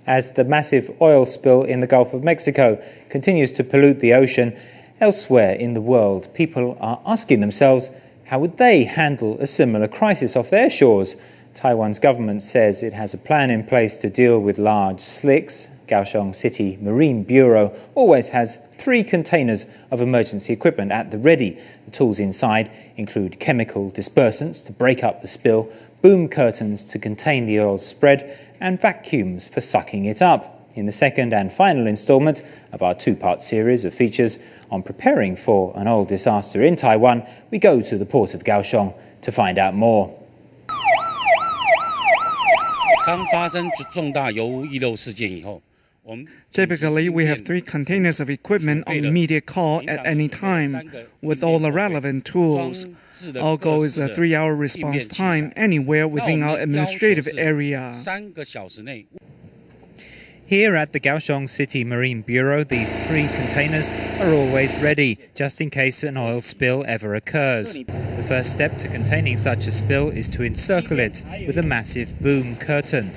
as the massive oil spill in the Gulf of Mexico continues to pollute the ocean. Elsewhere in the world, people are asking themselves, how would they handle a similar crisis off their shores? Taiwan's government says it has a plan in place to deal with large slicks. Kaohsiung City Marine Bureau always has 3 containers of emergency equipment at the ready. The tools inside include chemical dispersants to break up the spill, boom curtains to contain the oil spread, and vacuums for sucking it up. In the second and final instalment of our 2-part series of features on preparing for an oil disaster in Taiwan, we go to the port of Kaohsiung to find out more. Typically, we have 3 containers of equipment on immediate call at any time, with all the relevant tools. Our goal is a 3-hour response time anywhere within our administrative area. Here at the Kaohsiung City Marine Bureau, these 3 containers are always ready, just in case an oil spill ever occurs. The first step to containing such a spill is to encircle it with a massive boom curtain.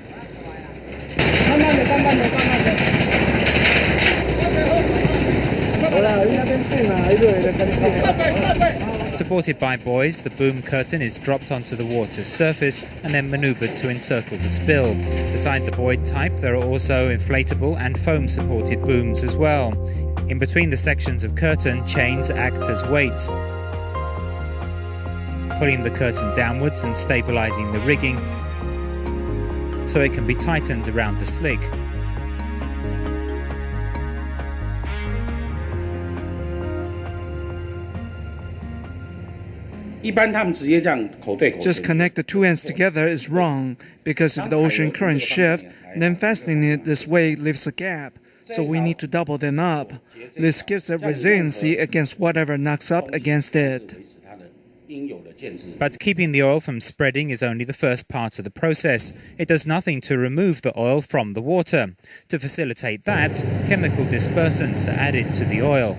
Supported by buoys, the boom curtain is dropped onto the water's surface and then manoeuvred to encircle the spill. Beside the buoyed type, there are also inflatable and foam-supported booms as well. In between the sections of curtain, chains act as weights, pulling the curtain downwards and stabilizing the rigging so it can be tightened around the slick. Just connect the 2 ends together is wrong, because if the ocean currents shift, then fastening it this way leaves a gap, so we need to double them up. This gives it resiliency against whatever knocks up against it. But keeping the oil from spreading is only the first part of the process. It does nothing to remove the oil from the water. To facilitate that, chemical dispersants are added to the oil.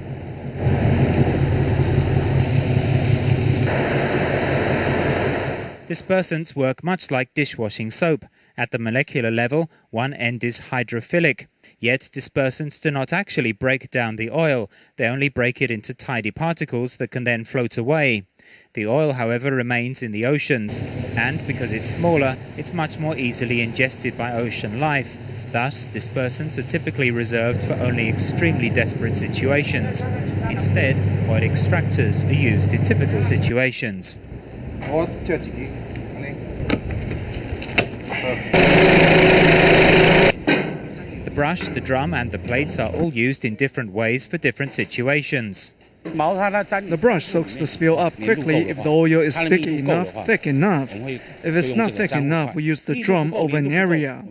Dispersants work much like dishwashing soap. At the molecular level, one end is hydrophilic. Yet dispersants do not actually break down the oil. They only break it into tiny particles that can then float away. The oil, however, remains in the oceans, and because it's smaller, it's much more easily ingested by ocean life. Thus, dispersants are typically reserved for only extremely desperate situations. Instead, oil extractors are used in typical situations. The brush, the drum and the plates are all used in different ways for different situations. The brush soaks the spill up quickly if the oil is thick enough. If it's not thick enough, we use the drum over an area.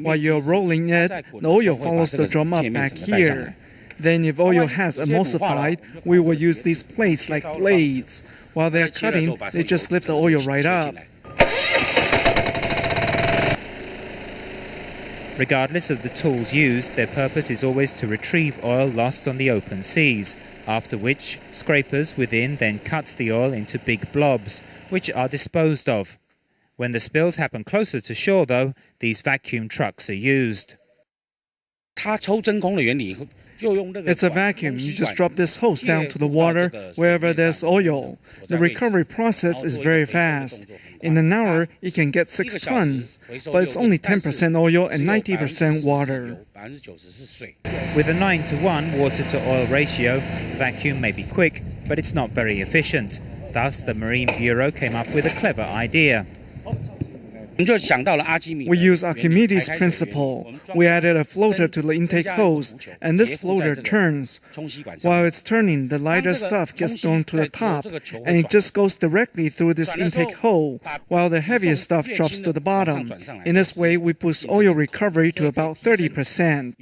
While you're rolling it, the oil follows the drum up back here. Then if oil has emulsified, we will use these plates like blades. While they're cutting, they just lift the oil right up. Regardless of the tools used, their purpose is always to retrieve oil lost on the open seas, after which scrapers within then cut the oil into big blobs, which are disposed of. When the spills happen closer to shore, though, these vacuum trucks are used. It's a vacuum. You just drop this hose down to the water wherever there's oil. The recovery process is very fast. In an hour, it can get 6 tons, but it's only 10% oil and 90% water. With a 9-to-1 water-to-oil ratio, the vacuum may be quick, but it's not very efficient. Thus, the Marine Bureau came up with a clever idea. We use Archimedes' principle. We added a floater to the intake hose, and this floater turns. While it's turning, the lighter stuff gets thrown to the top, and it just goes directly through this intake hole, while the heavier stuff drops to the bottom. In this way, we boost oil recovery to about 30%.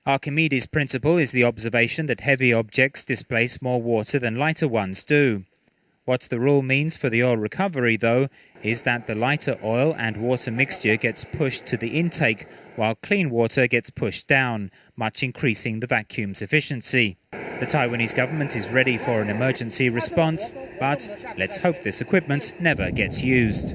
Archimedes' principle is the observation that heavy objects displace more water than lighter ones do. What the rule means for the oil recovery, though, is that the lighter oil and water mixture gets pushed to the intake, while clean water gets pushed down, much increasing the vacuum's efficiency. The Taiwanese government is ready for an emergency response, but let's hope this equipment never gets used.